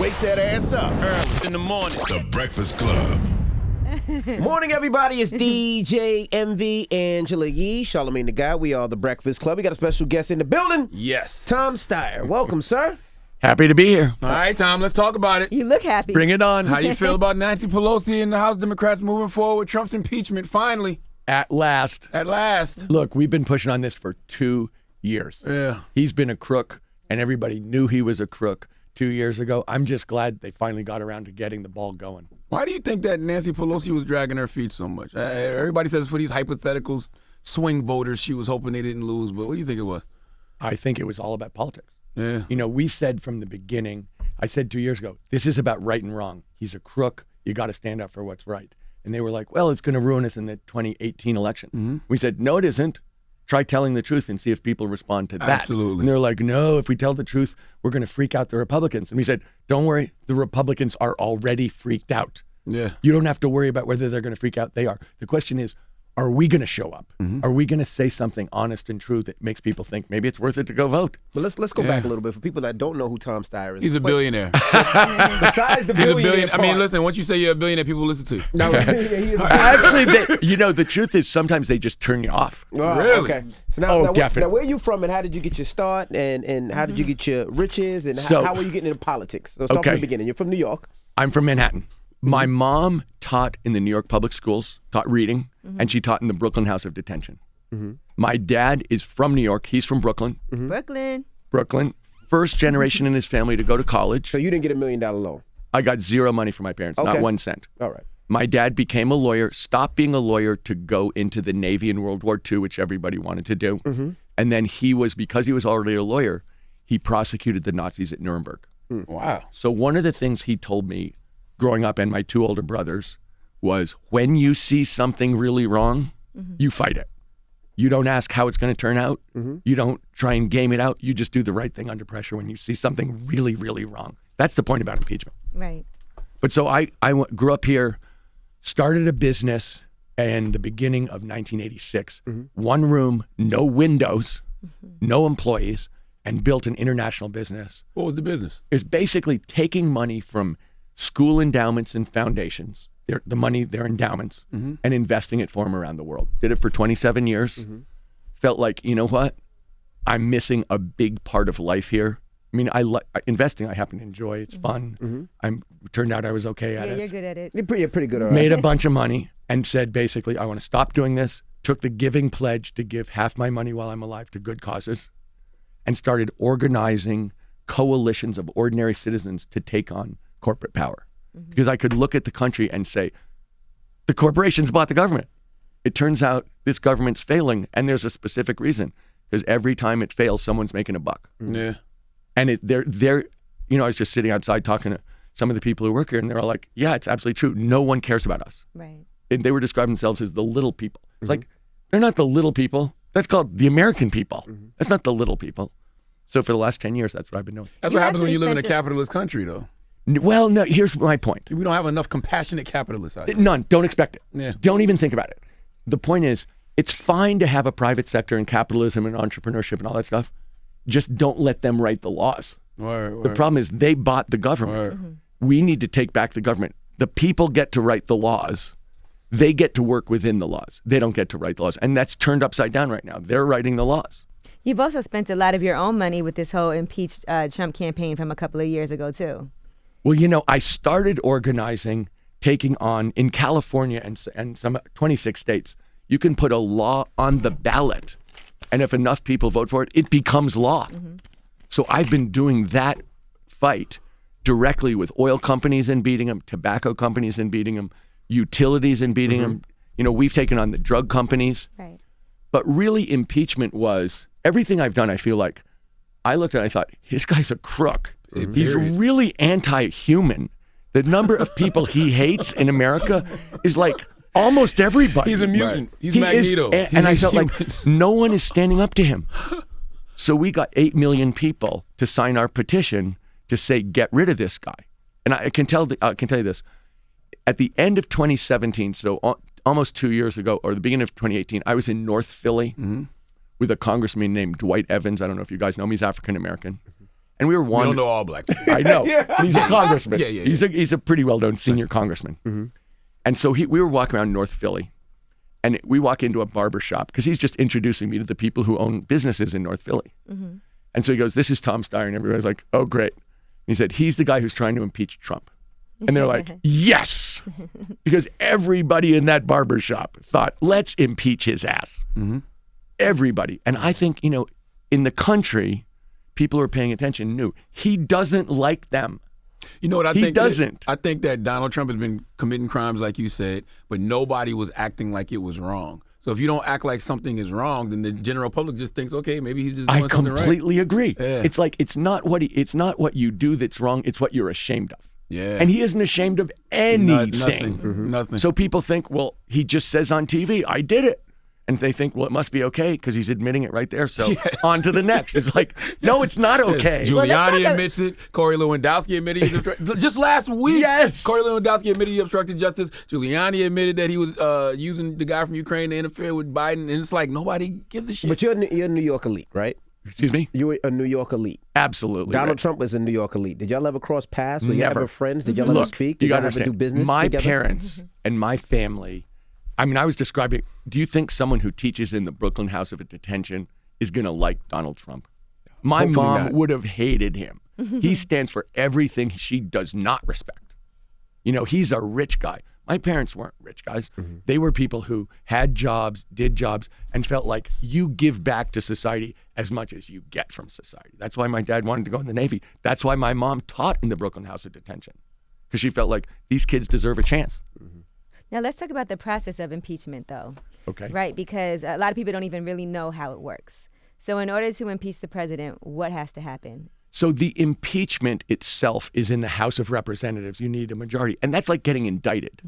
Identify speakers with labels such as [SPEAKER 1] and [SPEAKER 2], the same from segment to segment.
[SPEAKER 1] Wake that ass up.
[SPEAKER 2] Early in the morning.
[SPEAKER 1] The Breakfast Club.
[SPEAKER 3] Morning, everybody. It's DJ MV, Angela Yee, Charlamagne the Guy. We are The Breakfast Club. We got a special guest in the building.
[SPEAKER 2] Yes.
[SPEAKER 3] Tom Steyer. Welcome, sir.
[SPEAKER 4] Happy to be here.
[SPEAKER 2] All right, Tom, let's talk about it.
[SPEAKER 5] You look happy.
[SPEAKER 4] Bring it on.
[SPEAKER 2] How you feel about Nancy Pelosi and the House Democrats moving forward with Trump's impeachment finally?
[SPEAKER 4] At last.
[SPEAKER 2] At last.
[SPEAKER 4] Look, we've been pushing on this for 2 years.
[SPEAKER 2] Yeah.
[SPEAKER 4] He's been a crook, and everybody knew he was a crook 2 years ago. I'm just glad they finally got around to getting the ball going.
[SPEAKER 2] Why do you think that Nancy Pelosi was dragging her feet so much? Everybody says for these hypothetical swing voters, she was hoping they didn't lose, but what do you think it was?
[SPEAKER 4] I think it was all about politics.
[SPEAKER 2] Yeah.
[SPEAKER 4] You know, we said from the beginning, I said 2 years ago, this is about right and wrong. He's a crook. You got to stand up for what's right. And they were like, well, it's going to ruin us in the 2018 election.
[SPEAKER 2] Mm-hmm.
[SPEAKER 4] We said, no, it isn't. Try telling the truth and see if people respond to that.
[SPEAKER 2] Absolutely.
[SPEAKER 4] And they're like, no, if we tell the truth, we're going to freak out the Republicans. And we said, don't worry, the Republicans are already freaked out.
[SPEAKER 2] Yeah.
[SPEAKER 4] You don't have to worry about whether they're going to freak out. They are. The question is, are we going to show up?
[SPEAKER 2] Mm-hmm.
[SPEAKER 4] Are we going to say something honest and true that makes people think maybe it's worth it to go vote?
[SPEAKER 3] But let's go back a little bit for people that don't know who Tom Steyer is.
[SPEAKER 2] He's a billionaire.
[SPEAKER 3] Besides the
[SPEAKER 2] He's a
[SPEAKER 3] billionaire
[SPEAKER 2] billionaire. I mean,
[SPEAKER 3] part.
[SPEAKER 2] listen, once you say you're a billionaire, people listen to you.
[SPEAKER 3] No, yeah, he is a
[SPEAKER 4] Actually, the truth is sometimes they just turn you off.
[SPEAKER 3] Oh,
[SPEAKER 2] Really?
[SPEAKER 3] Okay. So now,
[SPEAKER 4] definitely.
[SPEAKER 3] Now, where are you from, and how did you get your start, and how did you get your riches, and
[SPEAKER 4] So-
[SPEAKER 3] how were you getting into politics? So start from
[SPEAKER 4] Okay.
[SPEAKER 3] the beginning. You're from New York.
[SPEAKER 4] I'm from Manhattan. My mom taught in the New York public schools, taught reading, and she taught in the Brooklyn House of Detention. My dad is from New York. He's from Brooklyn.
[SPEAKER 5] Brooklyn.
[SPEAKER 4] First generation in his family to go to college.
[SPEAKER 3] So you didn't get $1 million loan.
[SPEAKER 4] I got zero money from my parents,
[SPEAKER 3] Okay.
[SPEAKER 4] not 1 cent.
[SPEAKER 3] All right.
[SPEAKER 4] My dad became a lawyer, stopped being a lawyer to go into the Navy in World War II, which everybody wanted to do. And then because he was already a lawyer, he prosecuted the Nazis at Nuremberg.
[SPEAKER 2] Wow.
[SPEAKER 4] So one of the things he told me growing up and my 2 older brothers was when you see something really wrong, you fight it. You don't ask how it's going to turn out. You don't try and game it out. You just do the right thing under pressure when you see something really, really wrong. That's the point about impeachment.
[SPEAKER 5] Right.
[SPEAKER 4] But so I grew up here, started a business in the beginning of 1986. 1 room, no windows, no employees, and built an international business.
[SPEAKER 2] What was the business?
[SPEAKER 4] It's basically taking money from school endowments and foundations, their endowments, and investing it for them around the world. Did it for 27 years. Felt like, you know what? I'm missing a big part of life here. I mean, investing I happen to enjoy. It's fun. Turned out I was okay at it.
[SPEAKER 5] You're good at it.
[SPEAKER 3] You're pretty good. All right.
[SPEAKER 4] Made a bunch of money and said basically, I want to stop doing this. Took the giving pledge to give half my money while I'm alive to good causes and started organizing coalitions of ordinary citizens to take on corporate power. Because I could look at the country and say, the corporations bought the government. It turns out this government's failing, and there's a specific reason. Because every time it fails, someone's making a buck.
[SPEAKER 2] Yeah.
[SPEAKER 4] And they're, you know, I was just sitting outside talking to some of the people who work here, and they're all like, yeah, it's absolutely true. No one cares about us.
[SPEAKER 5] Right.
[SPEAKER 4] And they were describing themselves as the little people. It's like, they're not the little people. That's called the American people. That's not the little people. So for the last 10 years, that's what I've been doing.
[SPEAKER 2] That's
[SPEAKER 5] You
[SPEAKER 2] what happens when
[SPEAKER 5] actually
[SPEAKER 2] you live in a
[SPEAKER 5] spent
[SPEAKER 2] capitalist country, though.
[SPEAKER 4] Well, no, here's my point.
[SPEAKER 2] We don't have enough compassionate capitalists out there.
[SPEAKER 4] None. Don't expect it.
[SPEAKER 2] Yeah.
[SPEAKER 4] Don't even think about it. The point is, it's fine to have a private sector and capitalism and entrepreneurship and all that stuff. Just don't let them write the laws. The problem is they bought the government. We need to take back the government. The people get to write the laws. They get to work within the laws. They don't get to write the laws. And that's turned upside down right now. They're writing the laws.
[SPEAKER 5] You've also spent a lot of your own money with this whole impeach Trump campaign from a couple of years ago, too.
[SPEAKER 4] Well, you know, I started organizing, taking on in California and some 26 states. You can put a law on the ballot, and if enough people vote for it, it becomes law. So I've been doing that fight directly with oil companies and beating them, tobacco companies and beating them, utilities and beating them. You know, we've taken on the drug companies.
[SPEAKER 5] Right.
[SPEAKER 4] But really, impeachment was everything I've done. I feel like I looked at it, I thought, this guy's a crook. He's really anti-human. The number of people he hates in America is like almost everybody.
[SPEAKER 2] He's a mutant.
[SPEAKER 4] Right.
[SPEAKER 2] He's Magneto.
[SPEAKER 4] And I felt like no one is standing up to him. So we got 8 million people to sign our petition to say, get rid of this guy. And I can tell you this. At the end of 2017, so almost 2 years ago, or the beginning of 2018, I was in North Philly with a congressman named Dwight Evans. I don't know if you guys know him. He's African American. And we were
[SPEAKER 2] We
[SPEAKER 4] one.
[SPEAKER 2] don't know all black people.
[SPEAKER 4] I know. He's a congressman.
[SPEAKER 2] Yeah.
[SPEAKER 4] He's a pretty well-known senior congressman.
[SPEAKER 3] Mm-hmm.
[SPEAKER 4] And so we were walking around North Philly, and we walk into a barber shop because he's just introducing me to the people who own businesses in North Philly.
[SPEAKER 5] Mm-hmm.
[SPEAKER 4] And so he goes, "This is Tom Steyer," and everybody's like, "Oh, great." And he said, "He's the guy who's trying to impeach Trump." And they're like, "Yes," because everybody in that barber shop thought, "Let's impeach his ass."
[SPEAKER 2] Mm-hmm.
[SPEAKER 4] Everybody. And I think, in the country, people who are paying attention knew he doesn't like them.
[SPEAKER 2] You know what I
[SPEAKER 4] He
[SPEAKER 2] think?
[SPEAKER 4] doesn't.
[SPEAKER 2] I think that Donald Trump has been committing crimes, like you said, but nobody was acting like it was wrong. So if you don't act like something is wrong, then the general public just thinks, okay, maybe he's just doing
[SPEAKER 4] I
[SPEAKER 2] something right.
[SPEAKER 4] completely agree.
[SPEAKER 2] Yeah.
[SPEAKER 4] It's like it's not what you do that's wrong. It's what you're ashamed of.
[SPEAKER 2] Yeah.
[SPEAKER 4] And he isn't ashamed of anything.
[SPEAKER 2] Nothing. Nothing.
[SPEAKER 4] So people think, well, he just says on TV, "I did it." And they think, well, it must be okay because he's admitting it right there. So on to the next. It's like, no, it's not okay.
[SPEAKER 2] Giuliani admits it. Corey Lewandowski admitted he obstructed. Just last week,
[SPEAKER 4] Yes.
[SPEAKER 2] Corey Lewandowski admitted he obstructed justice. Giuliani admitted that he was using the guy from Ukraine to interfere with Biden. And it's like nobody gives a shit.
[SPEAKER 3] But you're a New York elite, right?
[SPEAKER 4] Excuse me?
[SPEAKER 3] You're a New York elite.
[SPEAKER 4] Absolutely.
[SPEAKER 3] Donald
[SPEAKER 4] right.
[SPEAKER 3] Trump was a New York elite. Did y'all ever cross paths? Were you
[SPEAKER 4] Never.
[SPEAKER 3] ever friends? Did y'all ever
[SPEAKER 4] Look,
[SPEAKER 3] speak?
[SPEAKER 4] you
[SPEAKER 3] Did y'all
[SPEAKER 4] gotta
[SPEAKER 3] ever do
[SPEAKER 4] understand,
[SPEAKER 3] business
[SPEAKER 4] my
[SPEAKER 3] together?
[SPEAKER 4] parents and my family, I mean, I was describing, do you think someone who teaches in the Brooklyn House of Detention is going to like Donald Trump? My
[SPEAKER 3] Hopefully
[SPEAKER 4] mom
[SPEAKER 3] not.
[SPEAKER 4] would have hated him. He stands for everything she does not respect. He's a rich guy. My parents weren't rich guys. They were people who had jobs, did jobs, and felt like you give back to society as much as you get from society. That's why my dad wanted to go in the Navy. That's why my mom taught in the Brooklyn House of Detention, because she felt like these kids deserve a chance.
[SPEAKER 5] Now let's talk about the process of impeachment, though.
[SPEAKER 4] Okay.
[SPEAKER 5] Right, because a lot of people don't even really know how it works. So in order to impeach the president, what has to happen?
[SPEAKER 4] So the impeachment itself is in the House of Representatives. You need a majority. And that's like getting indicted.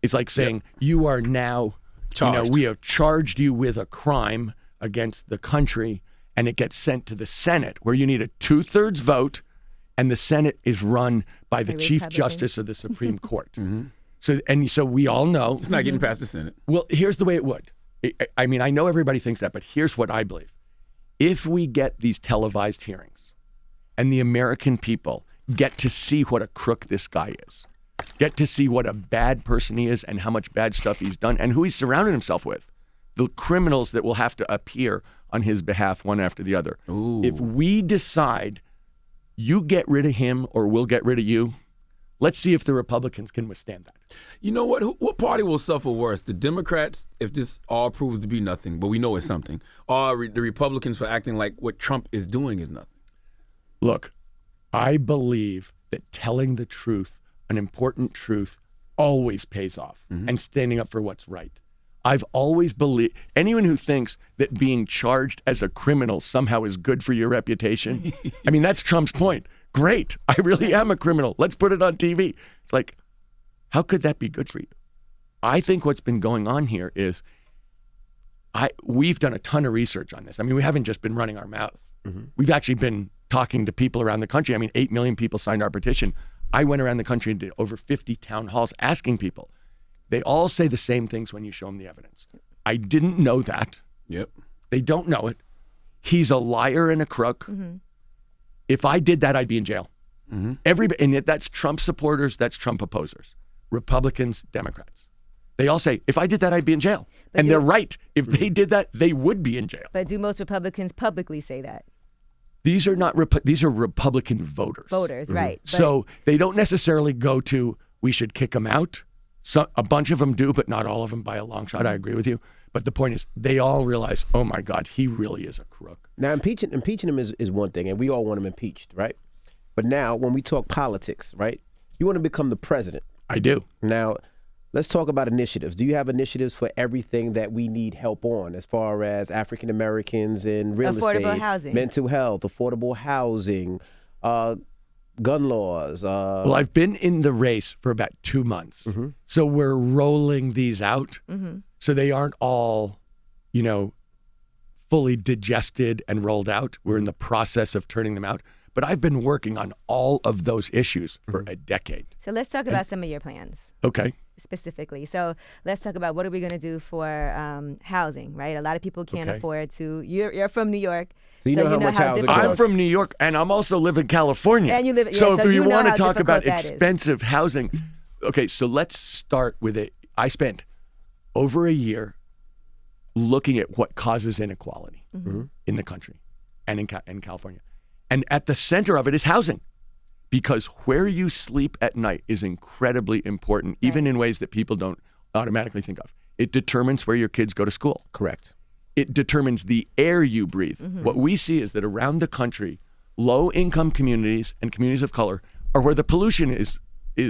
[SPEAKER 4] It's like saying you are now,
[SPEAKER 2] Charged.
[SPEAKER 4] we have charged you with a crime against the country, and it gets sent to the Senate, where you need a 2/3 vote, and the Senate is run by the
[SPEAKER 5] By
[SPEAKER 4] Chief
[SPEAKER 5] Republicans.
[SPEAKER 4] Justice of the Supreme Court. So we all know.
[SPEAKER 2] It's not getting past the Senate.
[SPEAKER 4] Well, here's the way it would. I mean, I know everybody thinks that, but here's what I believe. If we get these televised hearings and the American people get to see what a crook this guy is, get to see what a bad person he is and how much bad stuff he's done and who he's surrounded himself with, the criminals that will have to appear on his behalf one after the other.
[SPEAKER 2] Ooh.
[SPEAKER 4] If we decide you get rid of him or we'll get rid of you, let's see if the Republicans can withstand that.
[SPEAKER 2] You know what? What party will suffer worse? The Democrats, if this all proves to be nothing, but we know it's something, or the Republicans for acting like what Trump is doing is nothing?
[SPEAKER 4] Look, I believe that telling the truth, an important truth, always pays off, and standing up for what's right. I've always believed anyone who thinks that being charged as a criminal somehow is good for your reputation. I mean, that's Trump's point. Great. I really am a criminal. Let's put it on TV. It's like, how could that be good for you? I think what's been going on here is we've done a ton of research on this. I mean, we haven't just been running our mouth. We've actually been talking to people around the country. I mean, 8 million people signed our petition. I went around the country and did over 50 town halls asking people. They all say the same things when you show them the evidence. I didn't know that.
[SPEAKER 2] Yep.
[SPEAKER 4] They don't know it. He's a liar and a crook. If I did that, I'd be in jail. Everybody, and yet that's Trump supporters, that's Trump opposers, Republicans, Democrats. They all say, if I did that, I'd be in jail.
[SPEAKER 5] But
[SPEAKER 4] And they're right. If they did that, they would be in jail.
[SPEAKER 5] But do most Republicans publicly say that?
[SPEAKER 4] These are not these are Republican voters.
[SPEAKER 5] Voters, right. But
[SPEAKER 4] So they don't necessarily go to, we should kick him out. So a bunch of them do, but not all of them by a long shot. I agree with you. But the point is, they all realize, oh my God, he really is a crook.
[SPEAKER 3] Now, impeaching him is one thing, and we all want him impeached, right? But now, when we talk politics, right, you want to become the president.
[SPEAKER 4] I do.
[SPEAKER 3] Now, let's talk about initiatives. Do you have initiatives for everything that we need help on, as far as African Americans in real
[SPEAKER 5] Affordable
[SPEAKER 3] estate,
[SPEAKER 5] housing.
[SPEAKER 3] mental health, affordable housing, gun laws?
[SPEAKER 4] Well, I've been in the race for about 2 months. So we're rolling these out. So they aren't all, fully digested and rolled out. We're in the process of turning them out. But I've been working on all of those issues for a decade.
[SPEAKER 5] So let's talk about some of your plans.
[SPEAKER 4] Okay.
[SPEAKER 5] Specifically. So let's talk about what are we going to do for housing, right? A lot of people can't afford to. You're from New York.
[SPEAKER 3] So you know how much housing
[SPEAKER 5] difficult-
[SPEAKER 3] costs.
[SPEAKER 4] I'm from New York, and I'm also live in California.
[SPEAKER 5] And you live- yeah,
[SPEAKER 4] so
[SPEAKER 5] so
[SPEAKER 4] if
[SPEAKER 5] you
[SPEAKER 4] you
[SPEAKER 5] know
[SPEAKER 4] want to
[SPEAKER 5] how
[SPEAKER 4] talk about
[SPEAKER 5] difficult that is.
[SPEAKER 4] expensive housing, okay, so let's start with it. I spent over a year looking at what causes inequality in the country and in California. And at the center of it is housing, because where you sleep at night is incredibly important, even in ways that people don't automatically think of. It determines where your kids go to school.
[SPEAKER 3] Correct.
[SPEAKER 4] It determines the air you breathe. What we see is that around the country, low-income communities and communities of color are where the pollution is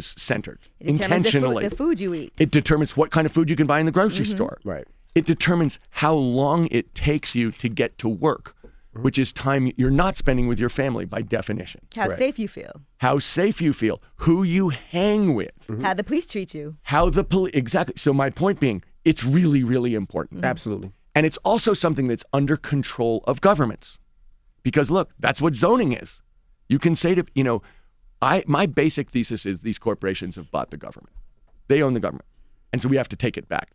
[SPEAKER 4] centered
[SPEAKER 5] It determines
[SPEAKER 4] intentionally.
[SPEAKER 5] the food you eat.
[SPEAKER 4] It determines what kind of food you can buy in the grocery store.
[SPEAKER 3] Right.
[SPEAKER 4] It determines how long it takes you to get to work, which is time you're not spending with your family by definition.
[SPEAKER 5] How
[SPEAKER 3] Correct.
[SPEAKER 5] safe you feel.
[SPEAKER 4] How safe you feel, who you hang with,
[SPEAKER 5] How the police treat you.
[SPEAKER 4] how the police, exactly. So my point being, it's really, really important.
[SPEAKER 3] Absolutely.
[SPEAKER 4] And it's also something that's under control of governments. Because look, that's what zoning is. You can say to, my basic thesis is these corporations have bought the government. They own the government. And so we have to take it back.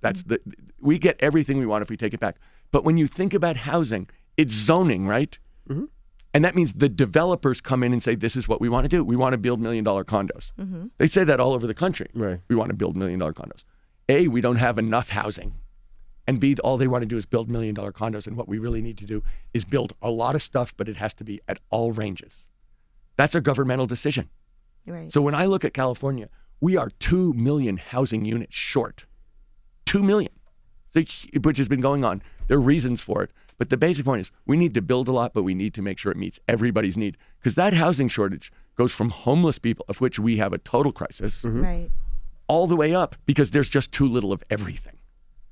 [SPEAKER 4] We get everything we want if we take it back. But when you think about housing, it's zoning, right? And that means the developers come in and say, this is what we want to do. We want to build $1 million condos. They say that all over the country.
[SPEAKER 3] Right.
[SPEAKER 4] We want to build $1 million condos. A, we don't have enough housing. And B, all they want to do is build $1 million condos. And what we really need to do is build a lot of stuff, but it has to be at all ranges. That's a governmental decision.
[SPEAKER 5] Right.
[SPEAKER 4] So when I look at California, we are 2 million housing units short. 2 million, which has been going on. There are reasons for it. But the basic point is we need to build a lot, but we need to make sure it meets everybody's need. Because that housing shortage goes from homeless people, of which we have a total crisis,
[SPEAKER 5] Right.
[SPEAKER 4] all the way up because there's just too little of everything.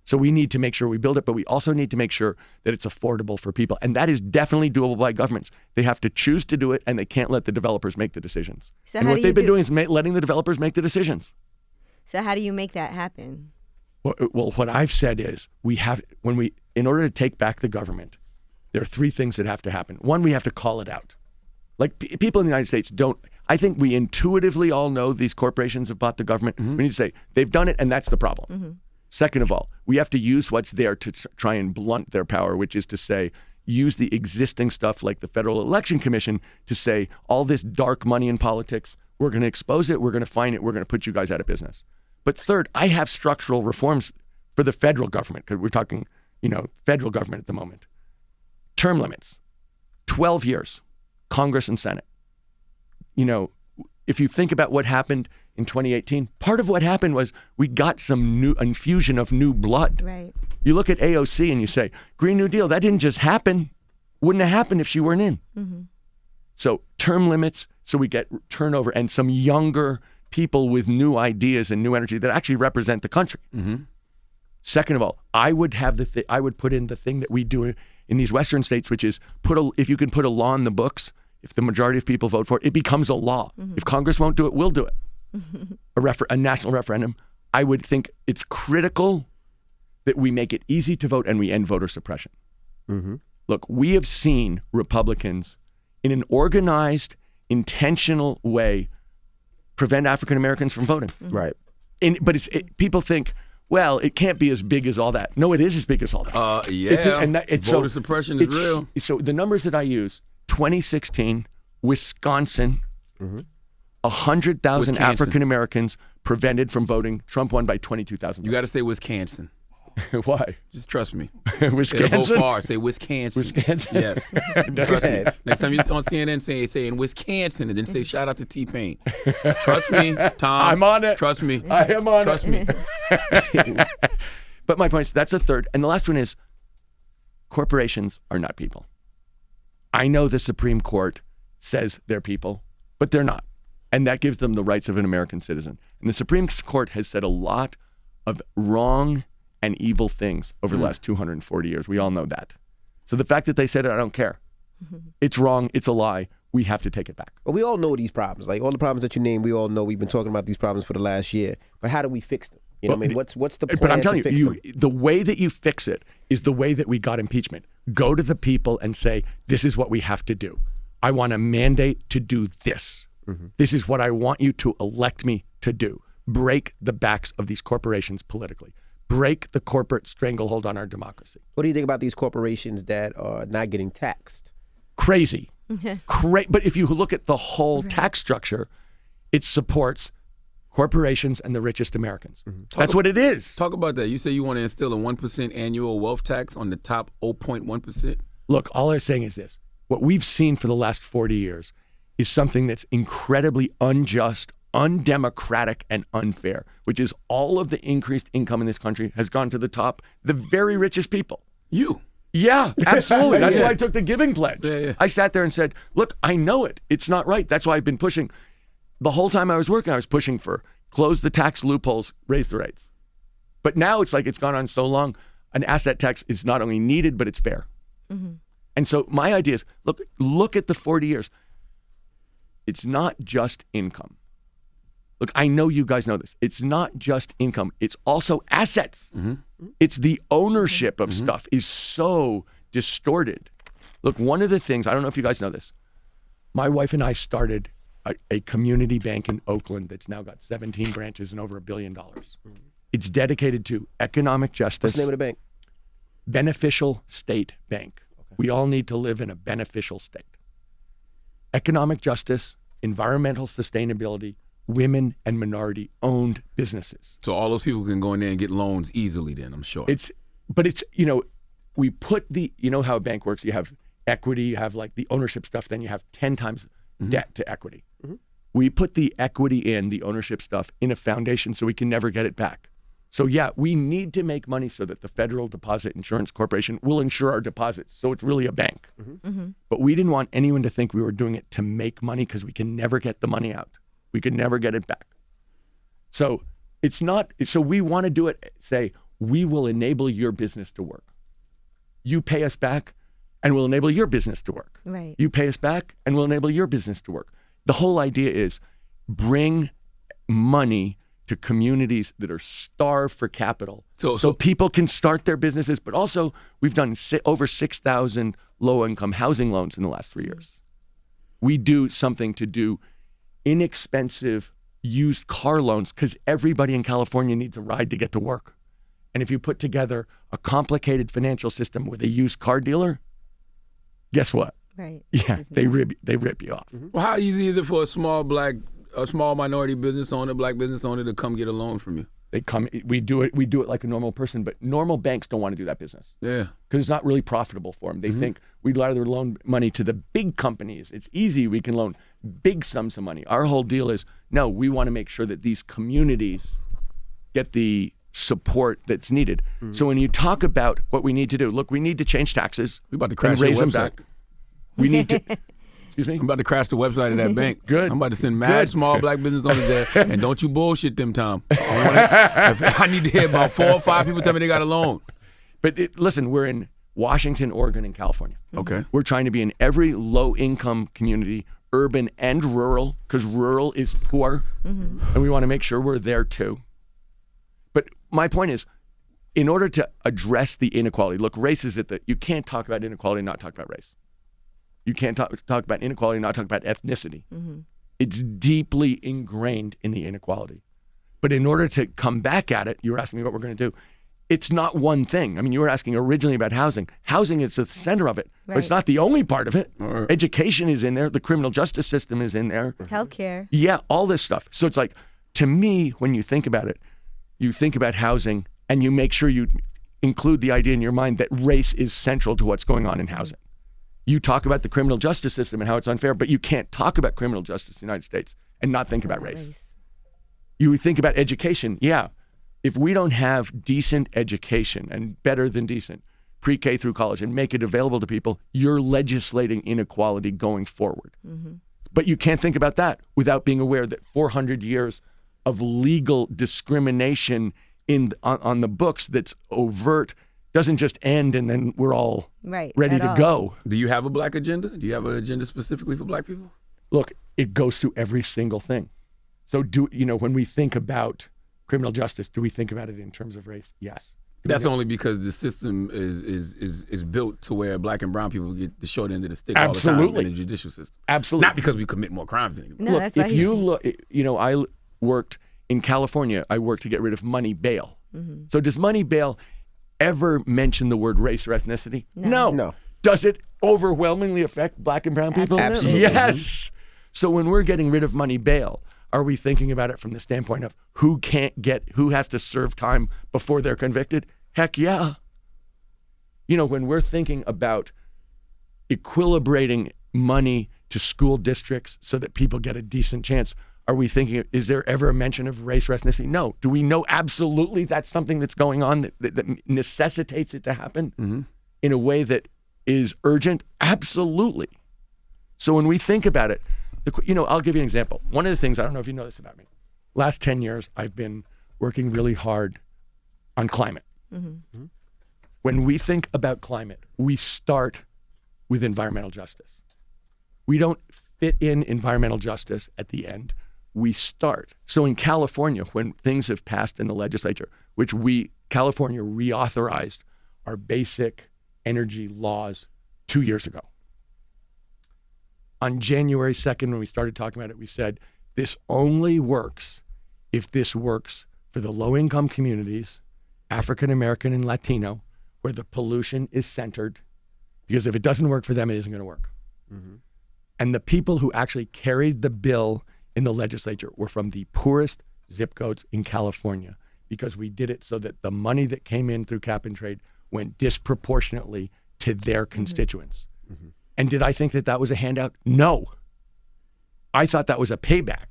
[SPEAKER 4] So we need to make sure we build it, but we also need to make sure that it's affordable for people. And that is definitely doable by governments. They have to choose to do it, and they can't let the developers make the decisions.
[SPEAKER 5] So
[SPEAKER 4] and
[SPEAKER 5] how
[SPEAKER 4] what
[SPEAKER 5] do
[SPEAKER 4] they've
[SPEAKER 5] you
[SPEAKER 4] been
[SPEAKER 5] do-
[SPEAKER 4] doing is letting the developers make the decisions.
[SPEAKER 5] So how do you make that happen?
[SPEAKER 4] Well, what I've said is in order to take back the government, there are 3 things that have to happen. One, we have to call it out. Like people in the United States I think we intuitively all know these corporations have bought the government. We need to say they've done it and that's the problem. Second of all, we have to use what's there to try and blunt their power, which is to say, use the existing stuff like the Federal Election Commission to say all this dark money in politics, we're going to expose it, we're going to find it, we're going to put you guys out of business. But third, I have structural reforms for the federal government, because we're talking, federal government at the moment. Term limits, 12 years, Congress and Senate. If you think about what happened in 2018, part of what happened was we got some new infusion of new blood.
[SPEAKER 5] Right.
[SPEAKER 4] You look at AOC and you say, Green New Deal, that didn't just happen. Wouldn't have happened if she weren't in. So term limits, so we get turnover and some younger people with new ideas and new energy that actually represent the country. Second of all, I would put in the thing that we do in these Western states, which is if you can put a law in the books, if the majority of people vote for it, it becomes a law. If Congress won't do it, we'll do it. A national referendum. I would think it's critical that we make it easy to vote and we end voter suppression. Look, we have seen Republicans in an organized, intentional way prevent African Americans from voting.
[SPEAKER 3] Right.
[SPEAKER 4] But people think, well, it can't be as big as all that. No, it is as big as all that.
[SPEAKER 2] Voter suppression is real.
[SPEAKER 4] So the numbers that I use, 2016, Wisconsin, 100,000 African Americans prevented from voting. Trump won by 22,000.
[SPEAKER 2] You got to say Wisconsin.
[SPEAKER 4] Why?
[SPEAKER 2] Just trust me.
[SPEAKER 4] Wisconsin?
[SPEAKER 2] It'll go far. Say Wisconsin.
[SPEAKER 4] Wisconsin?
[SPEAKER 2] Yes. Trust me. Next time you're on CNN, say in Wisconsin, and then say shout out to T-Pain. Trust me, Tom.
[SPEAKER 4] I'm on it.
[SPEAKER 2] Trust me.
[SPEAKER 4] I am on
[SPEAKER 2] Trust
[SPEAKER 4] it.
[SPEAKER 2] me.
[SPEAKER 4] But my point is, that's a third. And the last one is, corporations are not people. I know the Supreme Court says they're people, but they're not. And that gives them the rights of an American citizen. And the Supreme Court has said a lot of wrong and evil things over the last 240 years. We all know that. So the fact that they said it, I don't care. It's wrong. It's a lie. We have to take it back.
[SPEAKER 3] Well, we all know these problems. Like all the problems that you named, we all know. We've been talking about these problems for the last year. But how do we fix them? What I mean? What's the plan
[SPEAKER 4] But I'm telling
[SPEAKER 3] to fix them?
[SPEAKER 4] the way that you fix it is the way that we got impeachment. Go to the people and say, this is what we have to do. I want a mandate to do this. This is what I want you to elect me to do. Break the backs of these corporations politically. Break the corporate stranglehold on our democracy.
[SPEAKER 3] What do you think about these corporations that are not getting taxed?
[SPEAKER 4] Crazy. But if you look at the whole tax structure, it supports corporations and the richest Americans. That's what it is.
[SPEAKER 2] Talk about that. You say you want to instill a 1% annual wealth tax on the top 0.1%?
[SPEAKER 4] Look, all I'm saying is this. What we've seen for the last 40 years is something that's incredibly unjust, undemocratic, and unfair, which is all of the increased income in this country has gone to the top, the very richest people.
[SPEAKER 2] You.
[SPEAKER 4] Yeah, absolutely. That's why I took the giving pledge.
[SPEAKER 2] Yeah.
[SPEAKER 4] I sat there and said, look, I know it. It's not right. That's why I've been pushing. The whole time I was working, I was pushing for close the tax loopholes, raise the rates. But now it's like it's gone on so long, an asset tax is not only needed, but it's fair. And so my idea is, look at the 40 years. It's not just income. Look, I know you guys know this. It's not just income. It's also assets. It's the ownership of stuff is so distorted. Look, one of the things, I don't know if you guys know this, my wife and I started a community bank in Oakland that's now got 17 branches and over $1 billion. It's dedicated to economic justice.
[SPEAKER 3] What's the name of the bank?
[SPEAKER 4] Beneficial State Bank. Okay. We all need to live in a beneficial state. Economic justice, environmental sustainability, women and minority owned businesses.
[SPEAKER 2] So all those people can go in there and get loans easily then, I'm sure.
[SPEAKER 4] We put how a bank works. You have equity, you have like the ownership stuff, then you have 10 times debt to equity. We put the equity in, the ownership stuff, in a foundation so we can never get it back. So yeah, we need to make money so that the Federal Deposit Insurance Corporation will insure our deposits. So it's really a bank. But we didn't want anyone to think we were doing it to make money because we can never get the money out. We can never get it back. So it's not, so we want to do it, say, we will enable your business to work. You pay us back and we'll enable your business to work.
[SPEAKER 5] Right.
[SPEAKER 4] You pay us back and we'll enable your business to work. The whole idea is bring money to communities that are starved for capital so people can start their businesses. But also, we've done over 6,000 low-income housing loans in the last 3 years. We do something to do inexpensive used car loans because everybody in California needs a ride to get to work. And if you put together a complicated financial system with a used car dealer, guess what?
[SPEAKER 5] Right.
[SPEAKER 4] Yeah, they rip you off.
[SPEAKER 2] Well, how easy is it for a small minority business owner, black business owner, to come get a loan from you?
[SPEAKER 4] They come. We do it like a normal person, but normal banks don't want to do that business.
[SPEAKER 2] Yeah,
[SPEAKER 4] because it's not really profitable for them. They think we'd rather loan money to the big companies. It's easy. We can loan big sums of money. Our whole deal is no. We want to make sure that these communities get the support that's needed. So when you talk about what we need to do, look, we need to change taxes.
[SPEAKER 2] We about to crash
[SPEAKER 4] and raise
[SPEAKER 2] your
[SPEAKER 4] them
[SPEAKER 2] website.
[SPEAKER 4] back. We need to. Excuse me?
[SPEAKER 2] I'm about to crash the website of that bank.
[SPEAKER 4] Good.
[SPEAKER 2] I'm about to send mad small black business owners there. And don't you bullshit them, Tom. I need to hear about 4 or 5 people tell me they got a loan.
[SPEAKER 4] But listen, we're in Washington, Oregon, and California.
[SPEAKER 2] Okay.
[SPEAKER 4] We're trying to be in every low-income community, urban and rural, because rural is poor. And we want to make sure we're there too. But my point is, in order to address the inequality, look, race is you can't talk about inequality and not talk about race. You can't talk about inequality and not talk about ethnicity. It's deeply ingrained in the inequality. But in order to come back at it, you were asking me what we're going to do. It's not one thing. I mean, you were asking originally about housing. Housing is the center of it, but it's not the only part of it. Education is in there. The criminal justice system is in there.
[SPEAKER 5] Healthcare.
[SPEAKER 4] Yeah, all this stuff. So it's like, to me, when you think about it, you think about housing and you make sure you include the idea in your mind that race is central to what's going on in housing. You talk about the criminal justice system and how it's unfair, but you can't talk about criminal justice in the United States and not think about race. You think about education. Yeah. If we don't have decent education and better than decent pre-K through college and make it available to people, you're legislating inequality going forward. But you can't think about that without being aware that 400 years of legal discrimination on the books that's overt doesn't just end and then we're all ready to go.
[SPEAKER 2] Do you have a black agenda? Do you have an agenda specifically for black people?
[SPEAKER 4] Look, it goes through every single thing. So when we think about criminal justice, do we think about it in terms of race? Yes.
[SPEAKER 2] That's only because the system is built to where black and brown people get the short end of the stick all the
[SPEAKER 4] Absolutely.
[SPEAKER 2] time in the judicial system.
[SPEAKER 4] Absolutely.
[SPEAKER 2] Not because we commit more crimes than anybody.
[SPEAKER 5] No,
[SPEAKER 4] Look,
[SPEAKER 5] that's why
[SPEAKER 4] if you look, I worked in California. I worked to get rid of money bail. So does money bail ever mention the word race or ethnicity?
[SPEAKER 3] No.
[SPEAKER 4] Does it overwhelmingly affect black and brown people?
[SPEAKER 5] Absolutely.
[SPEAKER 4] Yes. So when we're getting rid of money bail, are we thinking about it from the standpoint of who has to serve time before they're convicted? Heck yeah. When we're thinking about equilibrating money to school districts so that people get a decent chance, are we thinking, is there ever a mention of race or ethnicity? No. Do we know absolutely that's something that's going on that necessitates it to happen in a way that is urgent? Absolutely. So when we think about it, I'll give you an example. One of the things, I don't know if you know this about me, last 10 years, I've been working really hard on climate. When we think about climate, we start with environmental justice. We don't fit in environmental justice at the end. We start. So in California, when things have passed in the legislature, which California reauthorized our basic energy laws 2 years ago. On January 2nd, when we started talking about it, we said, this only works if this works for the low-income communities, African American and Latino, where the pollution is centered, because if it doesn't work for them, it isn't going to work. And the people who actually carried the bill in the legislature were from the poorest zip codes in California, because we did it so that the money that came in through cap and trade went disproportionately to their constituents. And did I think that was a handout? No. I thought that was a payback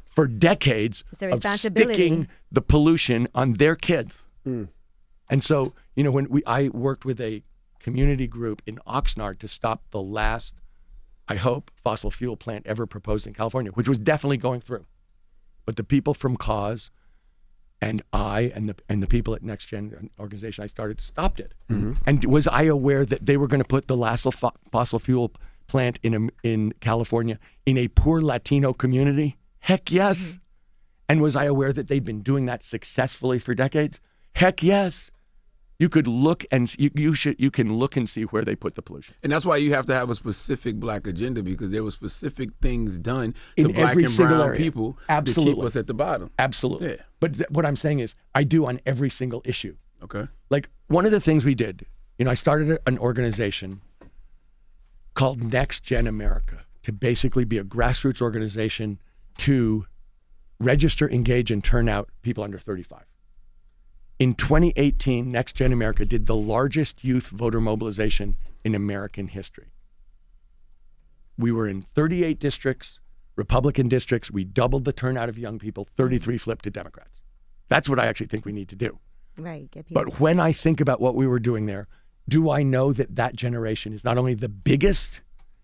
[SPEAKER 4] for decades
[SPEAKER 5] It's a
[SPEAKER 4] of
[SPEAKER 5] responsibility.
[SPEAKER 4] sticking the pollution on their kids. And so, when I worked with a community group in Oxnard to stop the last, I hope, fossil fuel plant ever proposed in California, which was definitely going through. But the people from Cause and the people at Next Gen, an organization I started, stopped it. And was I aware that they were going to put the last fossil fuel plant in California in a poor Latino community? Heck yes. And was I aware that they'd been doing that successfully for decades? Heck yes. You could look and you can look and see where they put the pollution.
[SPEAKER 2] And that's why you have to have a specific black agenda, because there were specific things done to
[SPEAKER 4] In
[SPEAKER 2] black
[SPEAKER 4] every
[SPEAKER 2] and
[SPEAKER 4] single
[SPEAKER 2] brown
[SPEAKER 4] area.
[SPEAKER 2] people
[SPEAKER 4] Absolutely.
[SPEAKER 2] to keep us at the bottom.
[SPEAKER 4] Absolutely.
[SPEAKER 2] Yeah.
[SPEAKER 4] But what I'm saying is, I do on every single issue.
[SPEAKER 2] Okay.
[SPEAKER 4] Like, one of the things we did, I started an organization called Next Gen America to basically be a grassroots organization to register, engage, and turn out people under 35. In 2018, Next Gen America did the largest youth voter mobilization in American history. We were in 38 districts, Republican districts. We doubled the turnout of young people. 33 flipped to Democrats. That's what I actually think we need to do.
[SPEAKER 5] Right. Get people.
[SPEAKER 4] But when I think about what we were doing there, do I know that generation is not only the biggest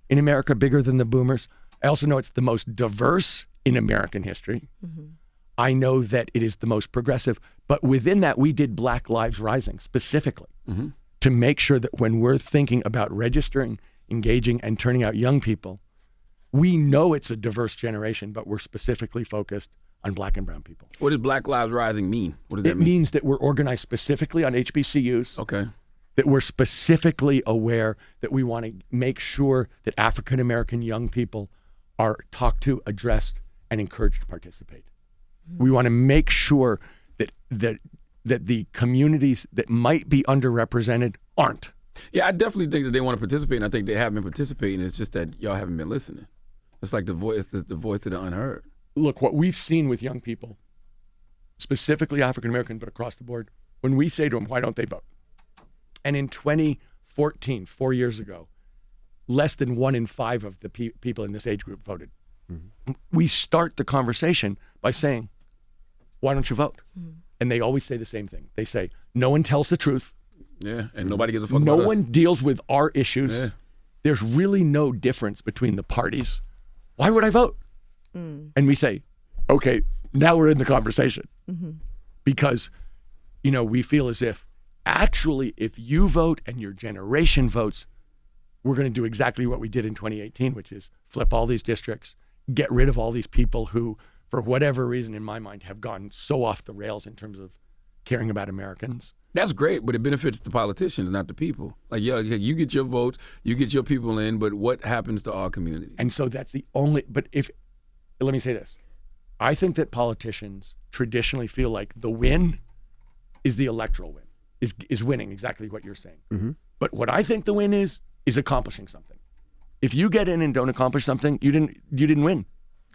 [SPEAKER 4] in America, bigger than the boomers? I also know it's the most diverse in American history. I know that it is the most progressive. But within that, we did Black Lives Rising specifically to make sure that when we're thinking about registering, engaging, and turning out young people, we know it's a diverse generation, but we're specifically focused on black and brown people.
[SPEAKER 2] What does Black Lives Rising mean? What does that
[SPEAKER 4] It
[SPEAKER 2] mean?
[SPEAKER 4] means that we're organized specifically on HBCUs.
[SPEAKER 2] Okay.
[SPEAKER 4] That we're specifically aware that we want to make sure that African American young people are talked to, addressed, and encouraged to participate. We want to make sure that the communities that might be underrepresented aren't.
[SPEAKER 2] Yeah, I definitely think that they want to participate, and I think they have been participating. It's just that y'all haven't been listening. It's like the voice of the unheard.
[SPEAKER 4] Look, what we've seen with young people, specifically African American, but across the board, when we say to them, why don't they vote? And in 2014, 4 years ago, less than 1 in 5 of the people in this age group voted. We start the conversation by saying, why don't you vote? And they always say the same thing. They say, no one tells the truth.
[SPEAKER 2] Yeah, and nobody gives a fuck
[SPEAKER 4] No
[SPEAKER 2] about us.
[SPEAKER 4] one deals with our issues.
[SPEAKER 2] Yeah.
[SPEAKER 4] There's really no difference between the parties. Why would I vote? And we say, okay, now we're in the conversation. Because, we feel as if actually if you vote and your generation votes, we're going to do exactly what we did in 2018, which is flip all these districts, get rid of all these people who, for whatever reason in my mind, have gone so off the rails in terms of caring about Americans.
[SPEAKER 2] That's great, but it benefits the politicians, not the people. Like, yeah, you get your votes, you get your people in, but what happens to our community?
[SPEAKER 4] And so that's the only, but let me say this. I think that politicians traditionally feel like the win is the electoral win, is winning, exactly what you're saying.
[SPEAKER 3] Mm-hmm.
[SPEAKER 4] But what I think the win is accomplishing something. If you get in and don't accomplish something, you didn't win.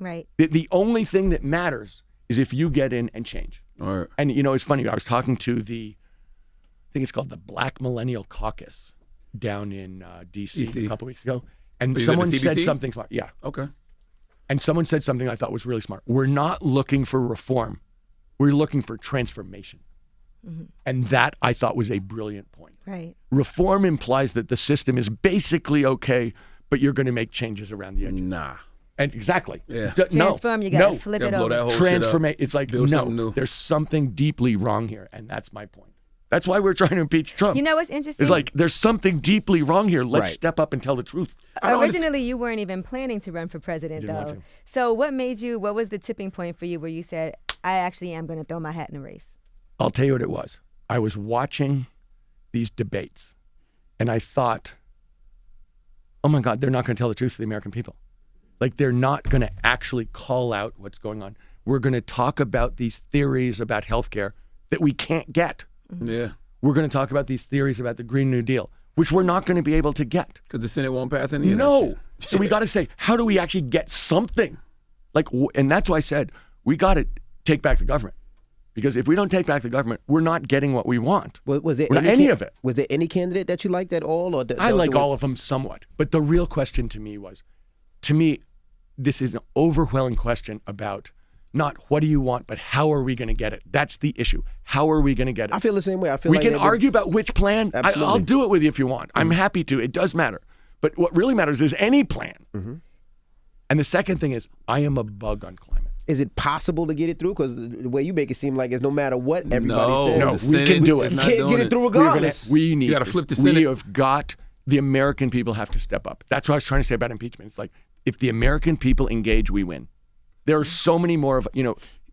[SPEAKER 5] Right.
[SPEAKER 4] The only thing that matters is if you get in and change.
[SPEAKER 2] All right.
[SPEAKER 4] And it's funny, I was talking to I think it's called the Black Millennial Caucus down in DC a couple weeks ago. And someone said something smart. Yeah.
[SPEAKER 2] Okay.
[SPEAKER 4] And someone said something I thought was really smart. We're not looking for reform. We're looking for transformation. Mm-hmm. And that I thought was a brilliant point.
[SPEAKER 5] Right.
[SPEAKER 4] Reform implies that the system is basically okay, but you're going to make changes around the edges.
[SPEAKER 2] Nah.
[SPEAKER 4] And exactly.
[SPEAKER 2] Yeah.
[SPEAKER 5] Transform, you got to flip it over.
[SPEAKER 4] Transformation. It's like, there's something deeply wrong here. And that's my point. That's why we're trying to impeach Trump.
[SPEAKER 5] You know what's interesting?
[SPEAKER 4] It's like, there's something deeply wrong here. Let's step up and tell the truth.
[SPEAKER 5] Originally, you weren't even planning to run for president,
[SPEAKER 4] Didn't want
[SPEAKER 5] though.
[SPEAKER 4] to.
[SPEAKER 5] So what was the tipping point for you where you said, I actually am going to throw my hat in the race?
[SPEAKER 4] I'll tell you what it was. I was watching these debates, and I thought, oh my God, they're not going to tell the truth to the American people. Like, they're not going to actually call out what's going on. We're going to talk about these theories about healthcare that we can't get.
[SPEAKER 2] Yeah.
[SPEAKER 4] We're going to talk about these theories about the Green New Deal, which we're not going to be able to get.
[SPEAKER 2] Because the Senate won't pass any of that
[SPEAKER 4] No.
[SPEAKER 2] shit.
[SPEAKER 4] So we got to say, how do we actually get something? And that's why I said, we got to take back the government. Because if we don't take back the government, we're not getting what we want.
[SPEAKER 3] Was there
[SPEAKER 4] any of it?
[SPEAKER 3] Was there any candidate that you liked at all? Or
[SPEAKER 4] I like all of them somewhat. But the real question to me was, this is an overwhelming question about not what do you want, but how are we going to get it? That's the issue. How are we going to get it?
[SPEAKER 3] I feel the same way. I feel
[SPEAKER 4] we
[SPEAKER 3] like
[SPEAKER 4] can argue about which plan. I'll do it with you if you want. I'm happy to. It does matter. But what really matters is any plan. Mm-hmm. And the second thing is, I am a bug on climate.
[SPEAKER 3] Is it possible to get it through? Because the way you make it seem like it's no matter what everybody says.
[SPEAKER 4] No, we can do it.
[SPEAKER 3] You can't get it through regardless.
[SPEAKER 4] You
[SPEAKER 2] got to flip the Senate.
[SPEAKER 4] We have got, the American people have to step up. That's what I was trying to say about impeachment. It's like, if the American people engage, we win. There are so many more of,